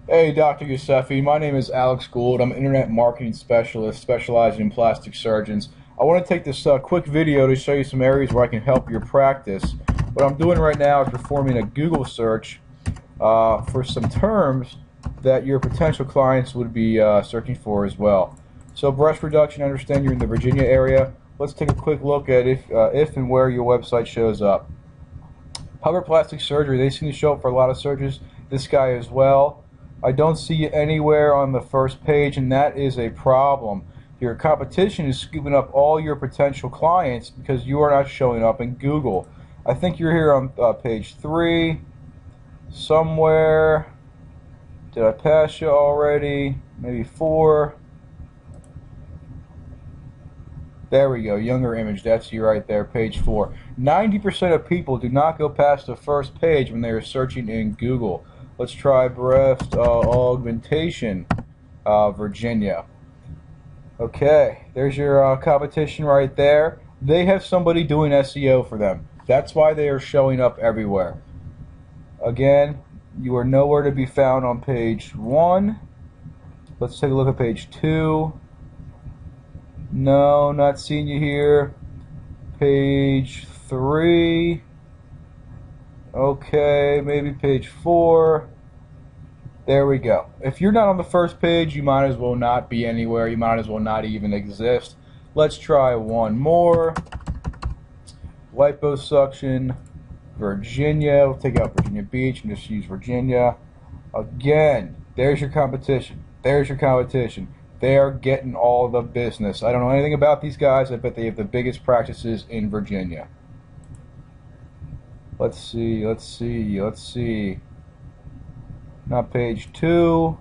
Hey, Dr. Yousefi. My name is Alex Gould. I'm an internet marketing specialist specializing in plastic surgeons. I want to take this quick video to show you some areas where I can help your practice. What I'm doing right now is performing a Google search for some terms that your potential clients would be searching for as well. So breast reduction, I understand you're in the Virginia area. Let's take a quick look at if and where your website shows up. However, plastic surgery, they seem to show up for a lot of searches. This guy as well. I don't see it anywhere on the first page, and that is a problem. Your competition is scooping up all your potential clients because you are not showing up in Google. I think you're here on page 3 somewhere. Did I pass you already? Maybe 4. There we go, younger image, that's you right there, page 4. 90% of people do not go past the first page when they are searching in Google. Let's try breast augmentation, Virginia. Okay, there's your competition right there. They have somebody doing SEO for them. That's why they are showing up everywhere. Again, you are nowhere to be found on page 1. Let's take a look at page 2. No, not seeing you here. Page 3. Okay, maybe page 4. There we go. If you're not on the first page, you might as well not be anywhere. You might as well not even exist. Let's try one more. Liposuction, Virginia. We'll take out Virginia Beach and just use Virginia. Again, there's your competition. There's your competition. They are getting all the business. I don't know anything about these guys. I bet they have the biggest practices in Virginia. Let's see. Not page 2.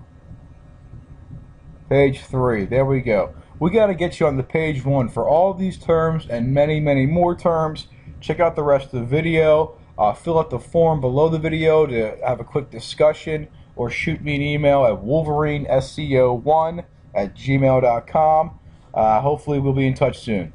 Page 3. There we go. We got to get you on the page 1 for all these terms and many, many more terms. Check out the rest of the video. Fill out the form below the video to have a quick discussion, or shoot me an email at wolverinesco1@gmail.com. Hopefully we'll be in touch soon.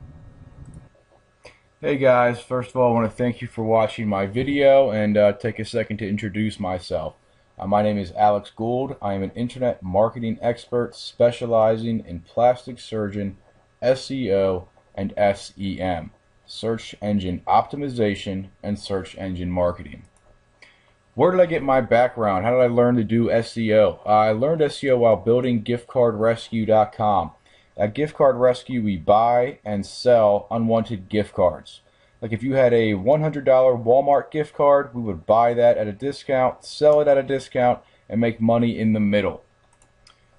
Hey guys, first of all I want to thank you for watching my video and take a second to introduce myself. My name is Alex Gould. I am an internet marketing expert specializing in plastic surgeon, SEO, and SEM, search engine optimization and search engine marketing. Where did I get my background? How did I learn to do SEO? I learned SEO while building giftcardrescue.com. At Gift Card Rescue, we buy and sell unwanted gift cards. Like if you had a $100 Walmart gift card, we would buy that at a discount, sell it at a discount, and make money in the middle.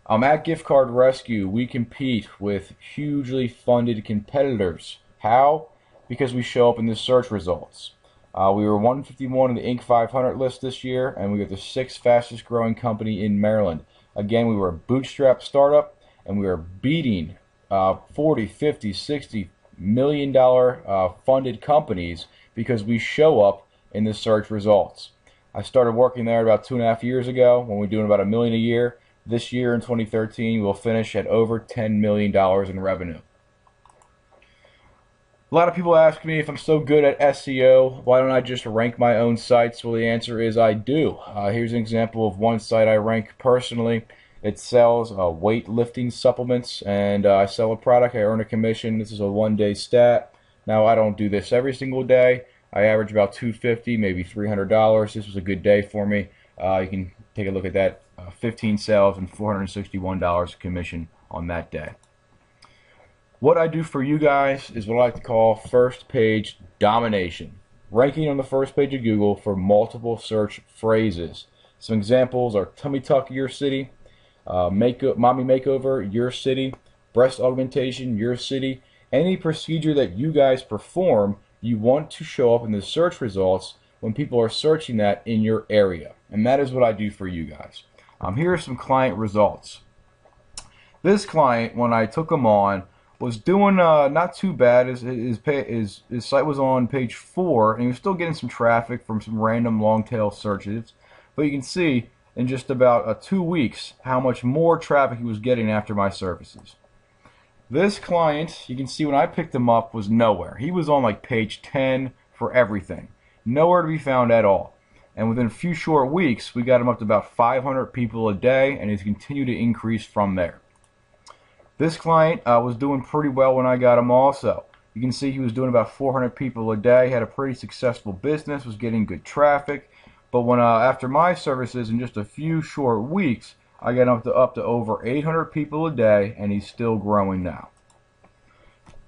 At Gift Card Rescue, we compete with hugely funded competitors. How? Because we show up in the search results. We were 151 in the Inc. 500 list this year, and we were the 6th fastest growing company in Maryland. Again, we were a bootstrap startup, and we are beating 40, 50, 60 million dollar funded companies because we show up in the search results. I started working there about 2.5 years ago when we were doing about $1 million a year. This year in 2013, we'll finish at over $10 million in revenue. A lot of people ask me if I'm so good at SEO, why don't I just rank my own sites? Well, the answer is I do. Here's an example of one site I rank personally. It sells weightlifting supplements, and I sell a product. I earn a commission. This is a one-day stat. Now, I don't do this every single day. I average about $250, maybe $300. This was a good day for me. You can take a look at that. 15 sales and $461 commission on that day. What I do for you guys is what I like to call first page domination. Ranking on the first page of Google for multiple search phrases. Some examples are tummy tuck, your city. Mommy makeover, your city. Breast augmentation, your city. Any procedure that you guys perform, you want to show up in the search results when people are searching that in your area. And that is what I do for you guys. Here are some client results. This client, when I took him on, was doing not too bad. His site was on page 4, and he was still getting some traffic from some random long tail searches. But you can see in just about 2 weeks how much more traffic he was getting after my services. This client, you can see when I picked him up, was nowhere. He was on like page 10 for everything. Nowhere to be found at all. And within a few short weeks, we got him up to about 500 people a day, and he's continued to increase from there. This client was doing pretty well when I got him also. You can see he was doing about 400 people a day, had a pretty successful business, was getting good traffic. But when after my services, in just a few short weeks, I got him up to over 800 people a day, and he's still growing now.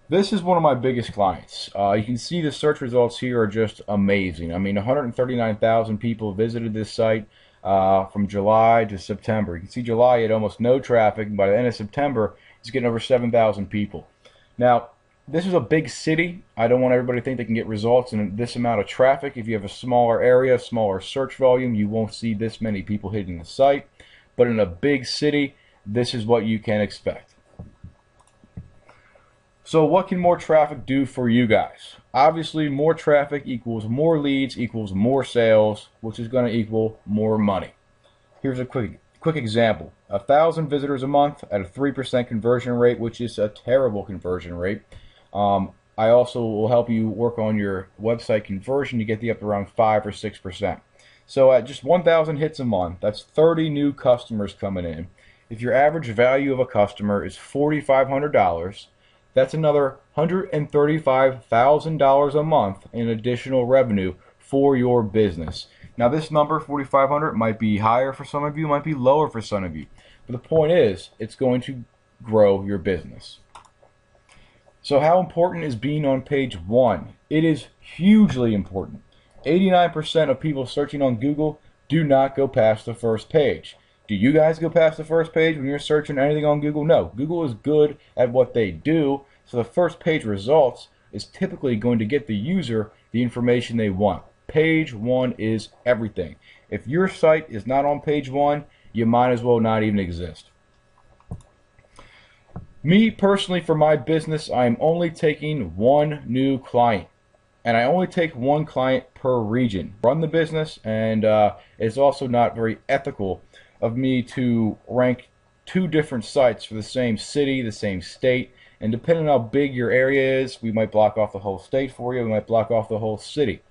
This is one of my biggest clients. You can see the search results here are just amazing. I mean, 139,000 people visited this site from July to September. You can see July he had almost no traffic, and by the end of September, he's getting over 7,000 people. Now, this is a big city. I don't want everybody to think they can get results in this amount of traffic. If you have a smaller area, smaller search volume, you won't see this many people hitting the site. But in a big city, this is what you can expect. So what can more traffic do for you guys? Obviously, more traffic equals more leads equals more sales, which is going to equal more money. Here's a quick example. 1,000 visitors a month at a 3% conversion rate, which is a terrible conversion rate. I also will help you work on your website conversion to get the up to around 5 or 6%. So at just 1,000 hits a month, that's 30 new customers coming in. If your average value of a customer is $4,500, that's another $135,000 a month in additional revenue for your business. Now this number, 4,500, might be higher for some of you, might be lower for some of you. But the point is, it's going to grow your business. So how important is being on page 1? It is hugely important. 89% of people searching on Google do not go past the first page. Do you guys go past the first page when you're searching anything on Google? No. Google is good at what they do, so the first page results is typically going to get the user the information they want. Page 1 is everything. If your site is not on page 1, you might as well not even exist. Me personally, for my business, I'm only taking one new client. And I only take one client per region. Run the business, and it's also not very ethical of me to rank 2 different sites for the same city, the same state, and depending on how big your area is, we might block off the whole state for you, we might block off the whole city.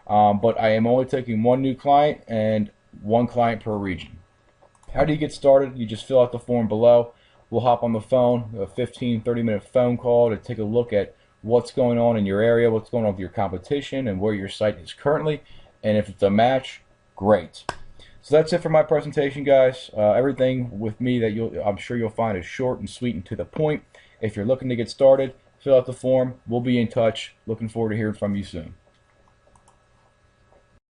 But I am only taking one new client and one client per region. How do you get started? You just fill out the form below. We'll hop on the phone, a 15-30 minute phone call to take a look at what's going on in your area, what's going on with your competition, and where your site is currently. And if it's a match, great. So that's it for my presentation, guys. Everything with me that I'm sure you'll find is short and sweet and to the point. If you're looking to get started, fill out the form. We'll be in touch. Looking forward to hearing from you soon.